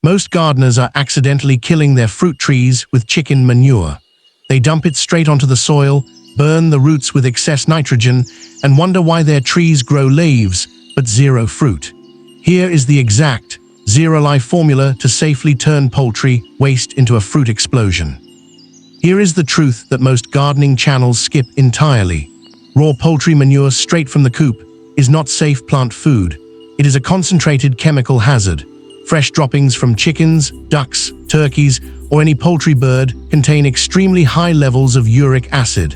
Most gardeners are accidentally killing their fruit trees with chicken manure. They dump it straight onto the soil, burn the roots with excess nitrogen, and wonder why their trees grow leaves but zero fruit. Here is the exact zero-life formula to safely turn poultry waste into a fruit explosion. Here is the truth that most gardening channels skip entirely. Raw poultry manure straight from the coop is not safe plant food. It is a concentrated chemical hazard. Fresh droppings from chickens, ducks, turkeys, or any poultry bird contain extremely high levels of uric acid.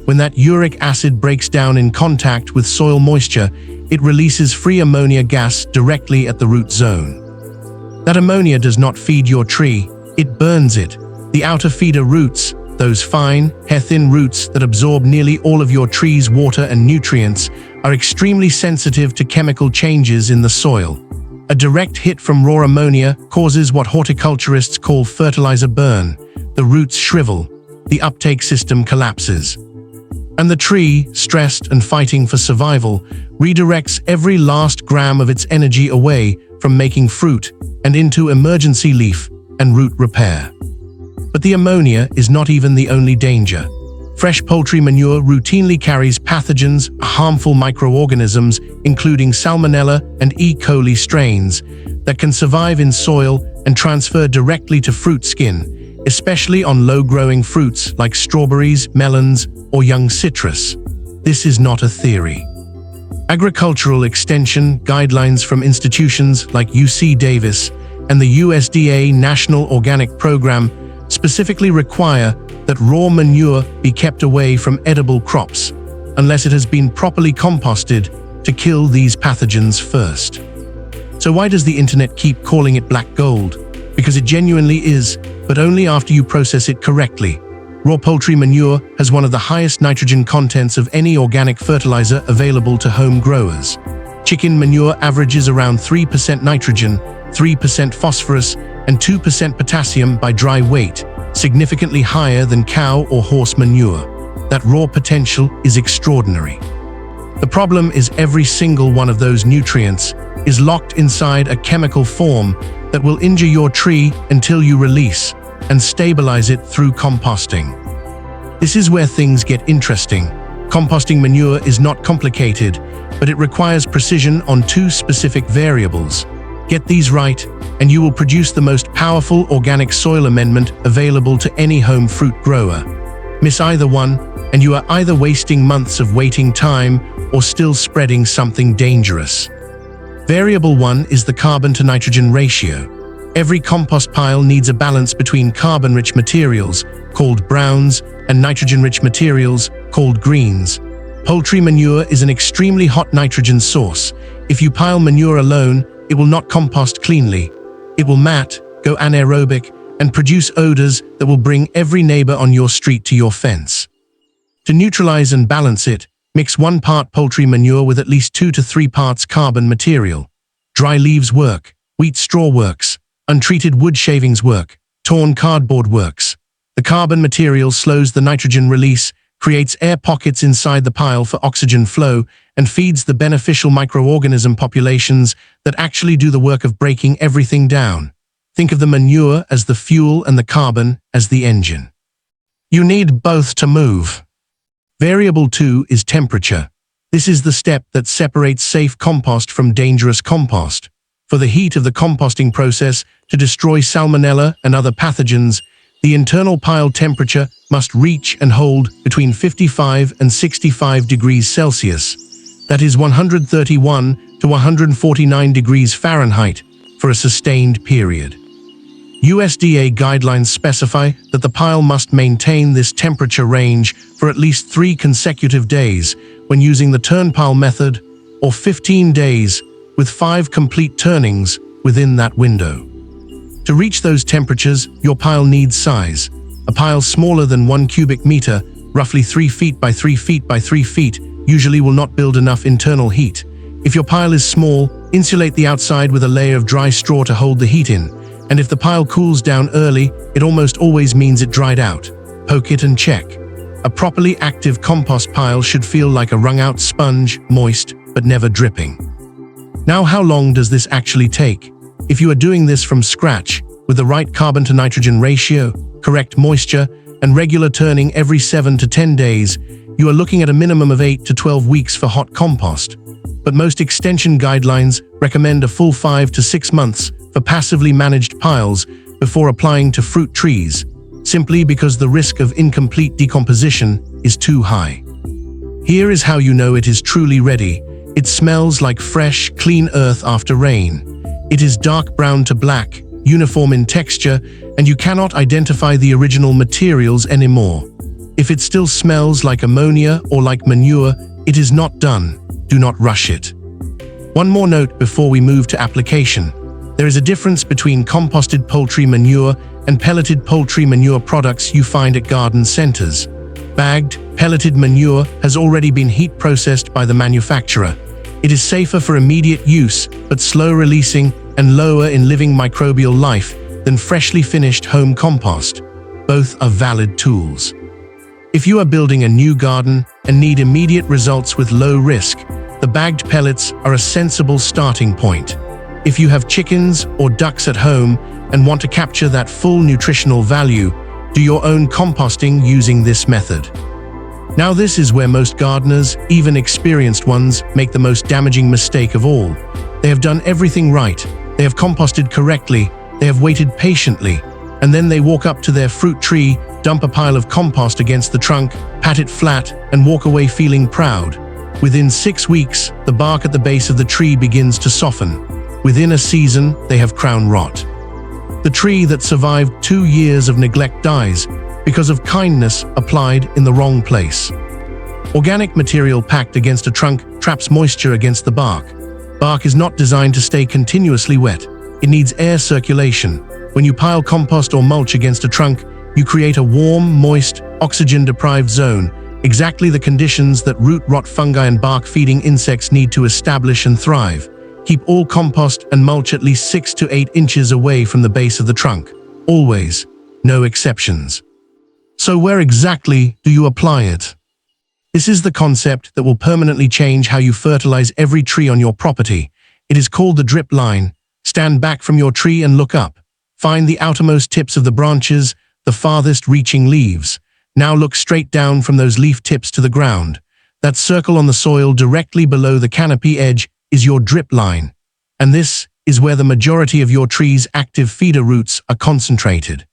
When that uric acid breaks down in contact with soil moisture, it releases free ammonia gas directly at the root zone. That ammonia does not feed your tree, it burns it. The outer feeder roots, those fine, hair-thin roots that absorb nearly all of your tree's water and nutrients, are extremely sensitive to chemical changes in the soil. A direct hit from raw ammonia causes what horticulturists call fertilizer burn. The roots shrivel, the uptake system collapses. And the tree, stressed and fighting for survival, redirects every last gram of its energy away from making fruit and into emergency leaf and root repair. But the ammonia is not even the only danger. Fresh poultry manure routinely carries pathogens, harmful microorganisms, including Salmonella and E. coli strains, that can survive in soil and transfer directly to fruit skin, especially on low-growing fruits like strawberries, melons, or young citrus. This is not a theory. Agricultural extension guidelines from institutions like UC Davis and the USDA National Organic Program specifically require that raw manure be kept away from edible crops unless it has been properly composted to kill these pathogens first. So why does the internet keep calling it black gold? Because it genuinely is, but only after you process it correctly. Raw poultry manure has one of the highest nitrogen contents of any organic fertilizer available to home growers. Chicken manure averages around 3% nitrogen, 3% phosphorus, and 2% potassium by dry weight, significantly higher than cow or horse manure. That raw potential is extraordinary. The problem is every single one of those nutrients is locked inside a chemical form that will injure your tree until you release and stabilize it through composting. This is where things get interesting. Composting manure is not complicated, but it requires precision on two specific variables. Get these right, and you will produce the most powerful organic soil amendment available to any home fruit grower. Miss either one, and you are either wasting months of waiting time or still spreading something dangerous. Variable 1 is the carbon-to-nitrogen ratio. Every compost pile needs a balance between carbon-rich materials, called browns, and nitrogen-rich materials, called greens. Poultry manure is an extremely hot nitrogen source. If you pile manure alone, it will not compost cleanly. It will mat, go anaerobic, and produce odors that will bring every neighbor on your street to your fence. To neutralize and balance it, mix 1 part poultry manure with at least 2 to 3 parts carbon material. Dry leaves work, wheat straw works, untreated wood shavings work, torn cardboard works. The carbon material slows the nitrogen release, creates air pockets inside the pile for oxygen flow, and feeds the beneficial microorganism populations that actually do the work of breaking everything down. Think of the manure as the fuel and the carbon as the engine. You need both to move. Variable 2 is temperature. This is the step that separates safe compost from dangerous compost. For the heat of the composting process to destroy Salmonella and other pathogens, the internal pile temperature must reach and hold between 55 and 65 degrees Celsius. That is 131 to 149 degrees Fahrenheit for a sustained period. USDA guidelines specify that the pile must maintain this temperature range for at least 3 consecutive days when using the turn pile method, or 15 days with 5 complete turnings within that window. To reach those temperatures, your pile needs size. A pile smaller than 1 cubic meter, roughly 3 feet by 3 feet by 3 feet, usually will not build enough internal heat. If your pile is small, insulate the outside with a layer of dry straw to hold the heat in. And if the pile cools down early, it almost always means it dried out. Poke it and check. A properly active compost pile should feel like a wrung-out sponge, moist, but never dripping. Now, how long does this actually take? If you are doing this from scratch, with the right carbon to nitrogen ratio, correct moisture, and regular turning every 7 to 10 days, you are looking at a minimum of 8 to 12 weeks for hot compost. But most extension guidelines recommend a full 5 to 6 months for passively managed piles before applying to fruit trees, simply because the risk of incomplete decomposition is too high. Here is how you know it is truly ready. It smells like fresh, clean earth after rain. It is dark brown to black, uniform in texture, and you cannot identify the original materials anymore. If it still smells like ammonia or like manure, it is not done. Do not rush it. One more note before we move to application. There is a difference between composted poultry manure and pelleted poultry manure products you find at garden centers. Bagged, pelleted manure has already been heat processed by the manufacturer. It is safer for immediate use, but slow-releasing and lower in living microbial life than freshly finished home compost. Both are valid tools. If you are building a new garden and need immediate results with low risk, the bagged pellets are a sensible starting point. If you have chickens or ducks at home and want to capture that full nutritional value, do your own composting using this method. Now this is where most gardeners, even experienced ones, make the most damaging mistake of all. They have done everything right. They have composted correctly, they have waited patiently, and then they walk up to their fruit tree, dump a pile of compost against the trunk, pat it flat, and walk away feeling proud. Within 6 weeks, the bark at the base of the tree begins to soften. Within a season, they have crown rot. The tree that survived 2 years of neglect dies because of kindness applied in the wrong place. Organic material packed against a trunk traps moisture against the bark. Bark is not designed to stay continuously wet. It needs air circulation. When you pile compost or mulch against a trunk, you create a warm, moist, oxygen-deprived zone, exactly the conditions that root rot fungi and bark-feeding insects need to establish and thrive. Keep all compost and mulch at least 6 to 8 inches away from the base of the trunk. Always. No exceptions. So where exactly do you apply it? This is the concept that will permanently change how you fertilize every tree on your property. It is called the drip line. Stand back from your tree and look up. Find the outermost tips of the branches, the farthest reaching leaves. Now look straight down from those leaf tips to the ground. That circle on the soil directly below the canopy edge is your drip line. And this is where the majority of your tree's active feeder roots are concentrated.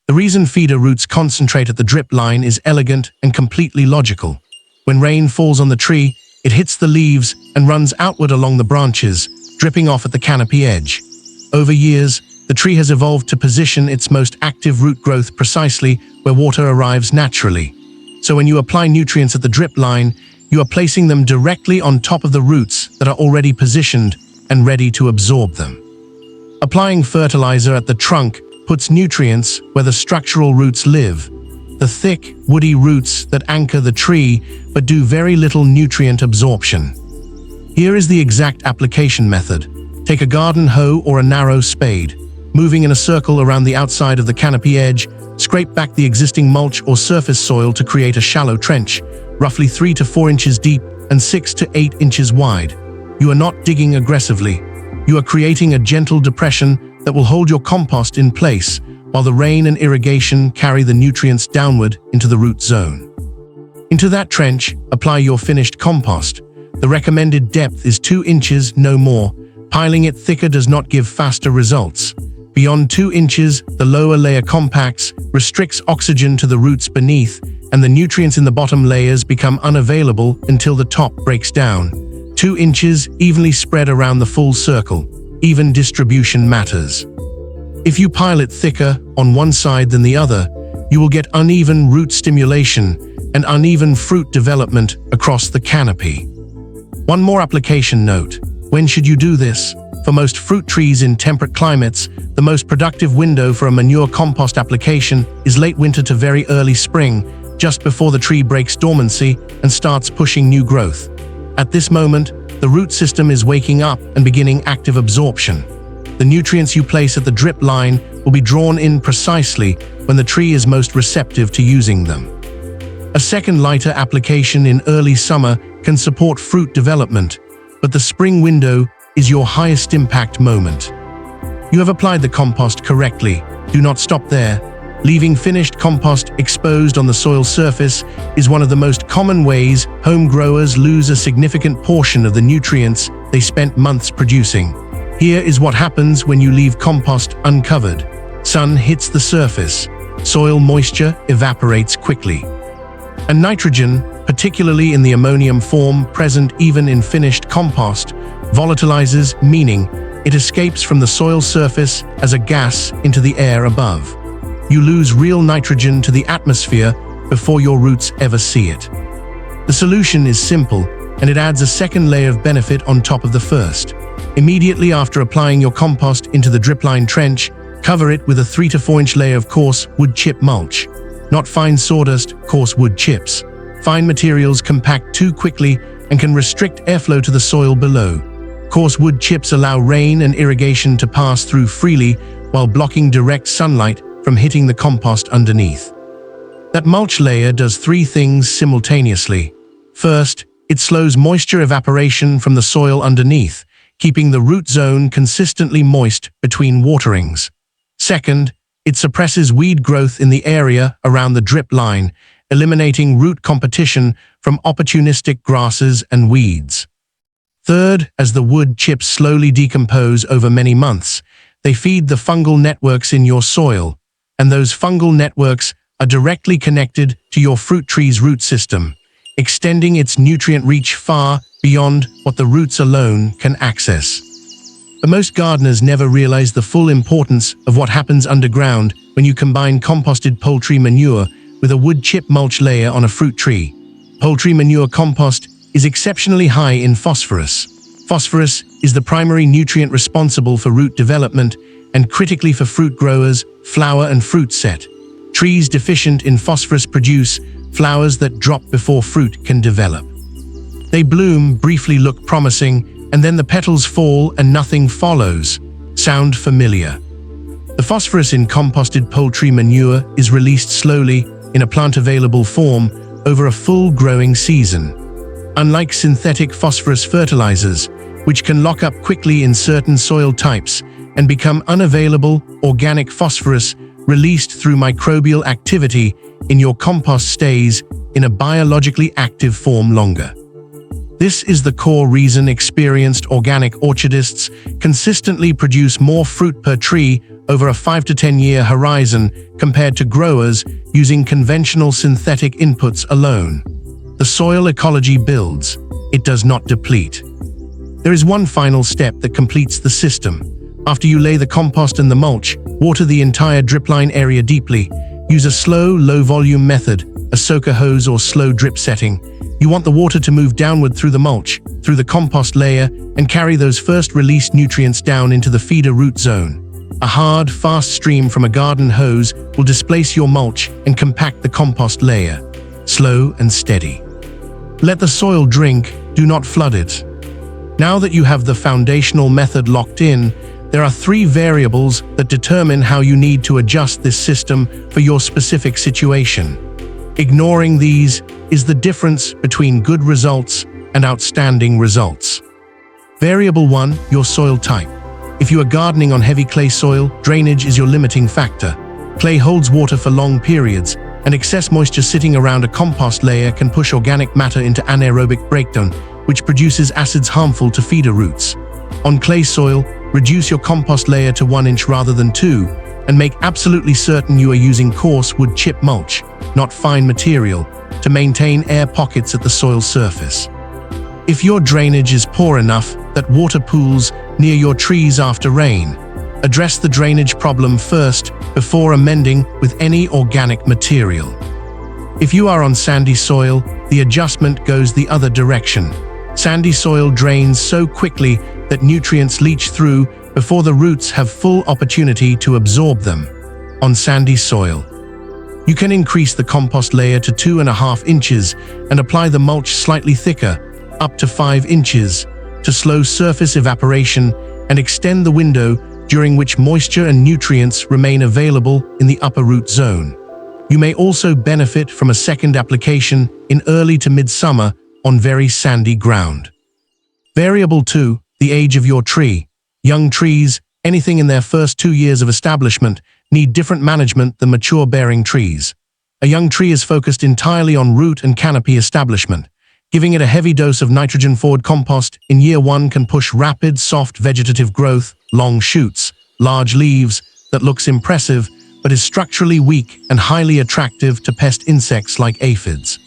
The reason feeder roots concentrate at the drip line is elegant and completely logical. When rain falls on the tree, it hits the leaves and runs outward along the branches, dripping off at the canopy edge. Over years, the tree has evolved to position its most active root growth precisely where water arrives naturally. So when you apply nutrients at the drip line, you are placing them directly on top of the roots that are already positioned and ready to absorb them. Applying fertilizer at the trunk puts nutrients where the structural roots live, the thick, woody roots that anchor the tree but do very little nutrient absorption. Here is the exact application method. Take a garden hoe or a narrow spade. Moving in a circle around the outside of the canopy edge, scrape back the existing mulch or surface soil to create a shallow trench, roughly 3 to 4 inches deep and 6 to 8 inches wide. You are not digging aggressively. You are creating a gentle depression that will hold your compost in place while the rain and irrigation carry the nutrients downward into the root zone. Into that trench, apply your finished compost. The recommended depth is 2 inches, no more. Piling it thicker does not give faster results. Beyond 2 inches, the lower layer compacts, restricts oxygen to the roots beneath, and the nutrients in the bottom layers become unavailable until the top breaks down. 2 inches evenly spread around the full circle. Even distribution matters. If you pile it thicker on one side than the other, you will get uneven root stimulation and uneven fruit development across the canopy. One more application note. When should you do this? For most fruit trees in temperate climates, the most productive window for a manure compost application is late winter to very early spring, just before the tree breaks dormancy and starts pushing new growth. At this moment, the root system is waking up and beginning active absorption. The nutrients you place at the drip line will be drawn in precisely when the tree is most receptive to using them. A second lighter application in early summer can support fruit development, but the spring window is your highest impact moment. You have applied the compost correctly. Do not stop there. Leaving finished compost exposed on the soil surface is one of the most common ways home growers lose a significant portion of the nutrients they spent months producing. Here is what happens when you leave compost uncovered. Sun hits the surface. Soil moisture evaporates quickly. And nitrogen, particularly in the ammonium form present even in finished compost, volatilizes, meaning it escapes from the soil surface as a gas into the air above. You lose real nitrogen to the atmosphere before your roots ever see it. The solution is simple, and it adds a second layer of benefit on top of the first. Immediately after applying your compost into the dripline trench, cover it with a 3 to 4 inch layer of coarse wood chip mulch. Not fine sawdust, coarse wood chips. Fine materials compact too quickly and can restrict airflow to the soil below. Coarse wood chips allow rain and irrigation to pass through freely while blocking direct sunlight from hitting the compost underneath. That mulch layer does 3 things simultaneously. First, it slows moisture evaporation from the soil underneath, keeping the root zone consistently moist between waterings. Second, it suppresses weed growth in the area around the drip line, eliminating root competition from opportunistic grasses and weeds. Third, as the wood chips slowly decompose over many months, they feed the fungal networks in your soil, and those fungal networks are directly connected to your fruit tree's root system, extending its nutrient reach far beyond what the roots alone can access. But most gardeners never realize the full importance of what happens underground when you combine composted poultry manure with a wood chip mulch layer on a fruit tree. Poultry manure compost is exceptionally high in phosphorus. Phosphorus is the primary nutrient responsible for root development and critically for fruit growers, flower and fruit set. Trees deficient in phosphorus produce flowers that drop before fruit can develop. They bloom, briefly look promising, and then the petals fall and nothing follows. Sound familiar? The phosphorus in composted poultry manure is released slowly in a plant-available form over a full growing season. Unlike synthetic phosphorus fertilizers, which can lock up quickly in certain soil types and become unavailable, organic phosphorus released through microbial activity in your compost stays in a biologically active form longer. This is the core reason experienced organic orchardists consistently produce more fruit per tree over a 5 to 10 year horizon compared to growers using conventional synthetic inputs alone. The soil ecology builds, it does not deplete. There is one final step that completes the system. After you lay the compost and the mulch, water the entire dripline area deeply. Use a slow, low-volume method, a soaker hose or slow drip setting. You want the water to move downward through the mulch, through the compost layer, and carry those first released nutrients down into the feeder root zone. A hard, fast stream from a garden hose will displace your mulch and compact the compost layer. Slow and steady. Let the soil drink, do not flood it. Now that you have the foundational method locked in, there are 3 variables that determine how you need to adjust this system for your specific situation. Ignoring these is the difference between good results and outstanding results. Variable 1, your soil type. If you are gardening on heavy clay soil, drainage is your limiting factor. Clay holds water for long periods, and excess moisture sitting around a compost layer can push organic matter into anaerobic breakdown, which produces acids harmful to feeder roots. On clay soil, reduce your compost layer to 1 inch rather than 2, and make absolutely certain you are using coarse wood chip mulch, not fine material, to maintain air pockets at the soil surface. If your drainage is poor enough that water pools near your trees after rain, address the drainage problem first before amending with any organic material. If you are on sandy soil, the adjustment goes the other direction. Sandy soil drains so quickly that nutrients leach through before the roots have full opportunity to absorb them. On sandy soil, you can increase the compost layer to 2.5 inches and apply the mulch slightly thicker, up to 5 inches, to slow surface evaporation and extend the window during which moisture and nutrients remain available in the upper root zone. You may also benefit from a second application in early to mid-summer on very sandy ground. Variable 2, the age of your tree. Young trees, anything in their first 2 years of establishment need different management than mature-bearing trees. A young tree is focused entirely on root and canopy establishment. Giving it a heavy dose of nitrogen-forward compost in year 1 can push rapid, soft vegetative growth, long shoots, large leaves that looks impressive but is structurally weak and highly attractive to pest insects like aphids.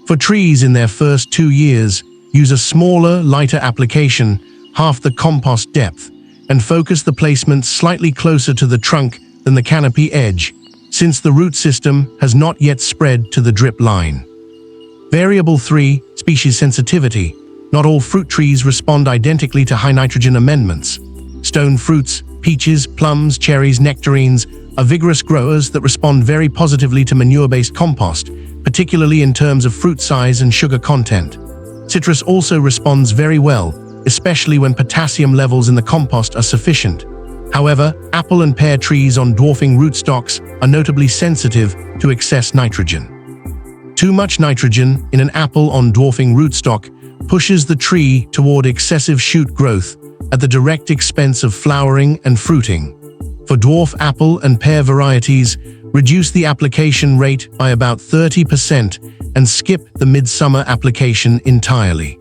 For trees in their first 2 years, use a smaller, lighter application, half the compost depth, and focus the placement slightly closer to the trunk than the canopy edge, since the root system has not yet spread to the drip line. Variable 3, species sensitivity. Not all fruit trees respond identically to high nitrogen amendments. Stone fruits, peaches, plums, cherries, nectarines are vigorous growers that respond very positively to manure-based compost, particularly in terms of fruit size and sugar content. Citrus also responds very well, especially when potassium levels in the compost are sufficient. However, apple and pear trees on dwarfing rootstocks are notably sensitive to excess nitrogen. Too much nitrogen in an apple on dwarfing rootstock pushes the tree toward excessive shoot growth at the direct expense of flowering and fruiting. For dwarf apple and pear varieties, reduce the application rate by about 30% and skip the midsummer application entirely.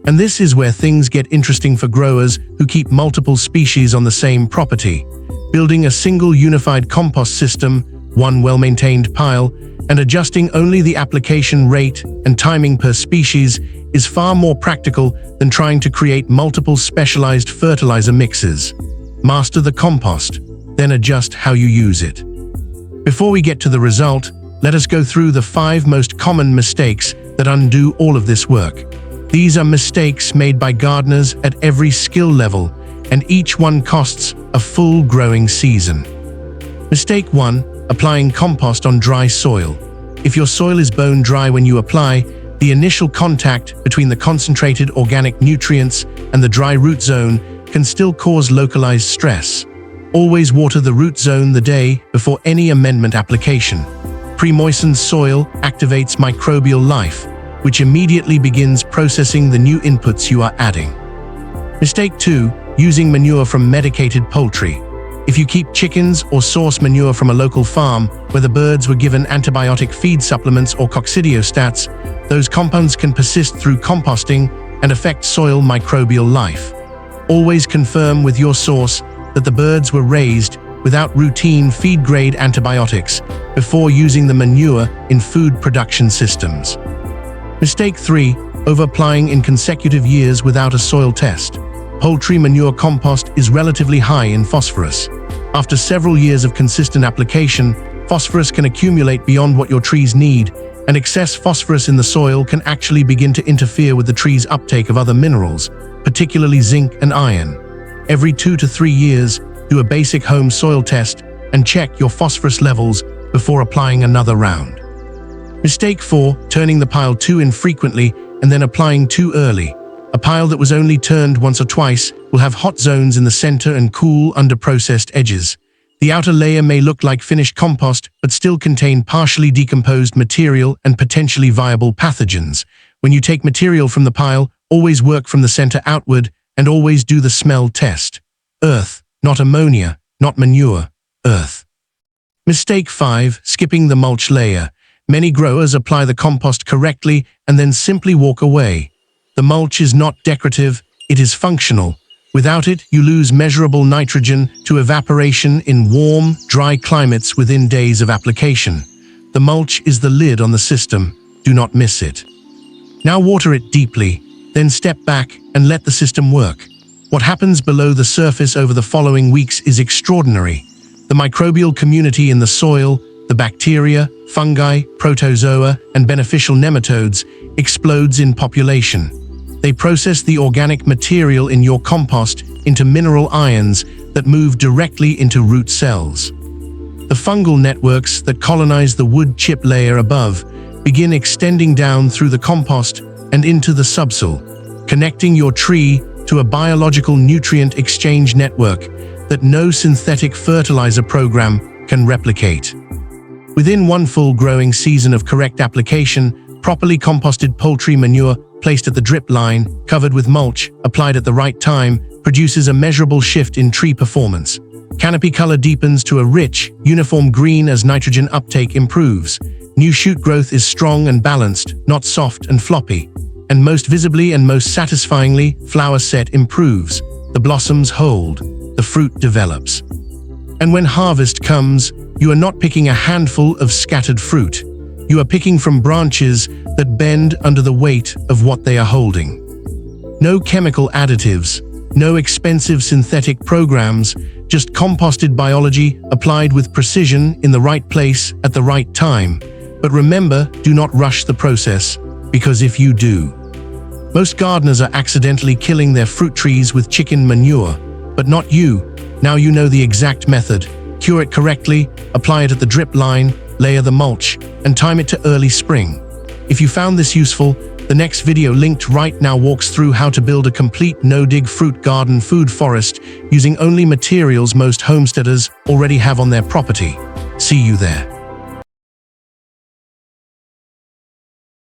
And this is where things get interesting for growers who keep multiple species on the same property. Building a single unified compost system, one well-maintained pile, and adjusting only the application rate and timing per species is far more practical than trying to create multiple specialized fertilizer mixes. Master the compost, then adjust how you use it. Before we get to the result, let us go through the 5 most common mistakes that undo all of this work. These are mistakes made by gardeners at every skill level, and each one costs a full growing season. Mistake 1. Applying compost on dry soil. If your soil is bone dry when you apply, the initial contact between the concentrated organic nutrients and the dry root zone can still cause localized stress. Always water the root zone the day before any amendment application. Pre-moistened soil activates microbial life, which immediately begins processing the new inputs you are adding. Mistake 2. Using manure from medicated poultry. If you keep chickens or source manure from a local farm where the birds were given antibiotic feed supplements or coccidiostats, those compounds can persist through composting and affect soil microbial life. Always confirm with your source that the birds were raised without routine feed-grade antibiotics before using the manure in food production systems. Mistake 3. Over-applying in consecutive years without a soil test. Poultry manure compost is relatively high in phosphorus. After several years of consistent application, phosphorus can accumulate beyond what your trees need, and excess phosphorus in the soil can actually begin to interfere with the tree's uptake of other minerals, particularly zinc and iron. Every 2 to 3 years, do a basic home soil test and check your phosphorus levels before applying another round. Mistake 4. Turning the pile too infrequently and then applying too early. A pile that was only turned once or twice will have hot zones in the center and cool, under-processed edges. The outer layer may look like finished compost, but still contain partially decomposed material and potentially viable pathogens. When you take material from the pile, always work from the center outward and always do the smell test. Earth, not ammonia, not manure, earth. Mistake 5. Skipping the mulch layer. Many growers apply the compost correctly and then simply walk away. The mulch is not decorative, it is functional. Without it, you lose measurable nitrogen to evaporation in warm, dry climates within days of application. The mulch is the lid on the system. Do not miss it. Now water it deeply, then step back and let the system work. What happens below the surface over the following weeks is extraordinary. The microbial community in the soil, the bacteria, fungi, protozoa, and beneficial nematodes explodes in population. They process the organic material in your compost into mineral ions that move directly into root cells. The fungal networks that colonize the wood chip layer above begin extending down through the compost and into the subsoil, connecting your tree to a biological nutrient exchange network that no synthetic fertilizer program can replicate. Within one full growing season of correct application, properly composted poultry manure placed at the drip line, covered with mulch, applied at the right time, produces a measurable shift in tree performance. Canopy color deepens to a rich, uniform green as nitrogen uptake improves. New shoot growth is strong and balanced, not soft and floppy. And most visibly and most satisfyingly, flower set improves. The blossoms hold. The fruit develops. And when harvest comes, you are not picking a handful of scattered fruit. You are picking from branches that bend under the weight of what they are holding. No chemical additives, no expensive synthetic programs, just composted biology applied with precision in the right place at the right time. But remember, do not rush the process, because if you do, most gardeners are accidentally killing their fruit trees with chicken manure, but not you. Now you know the exact method. Cure it correctly, apply it at the drip line, layer the mulch, and time it to early spring. If you found this useful, the next video linked right now walks through how to build a complete no-dig fruit garden food forest using only materials most homesteaders already have on their property. See you there.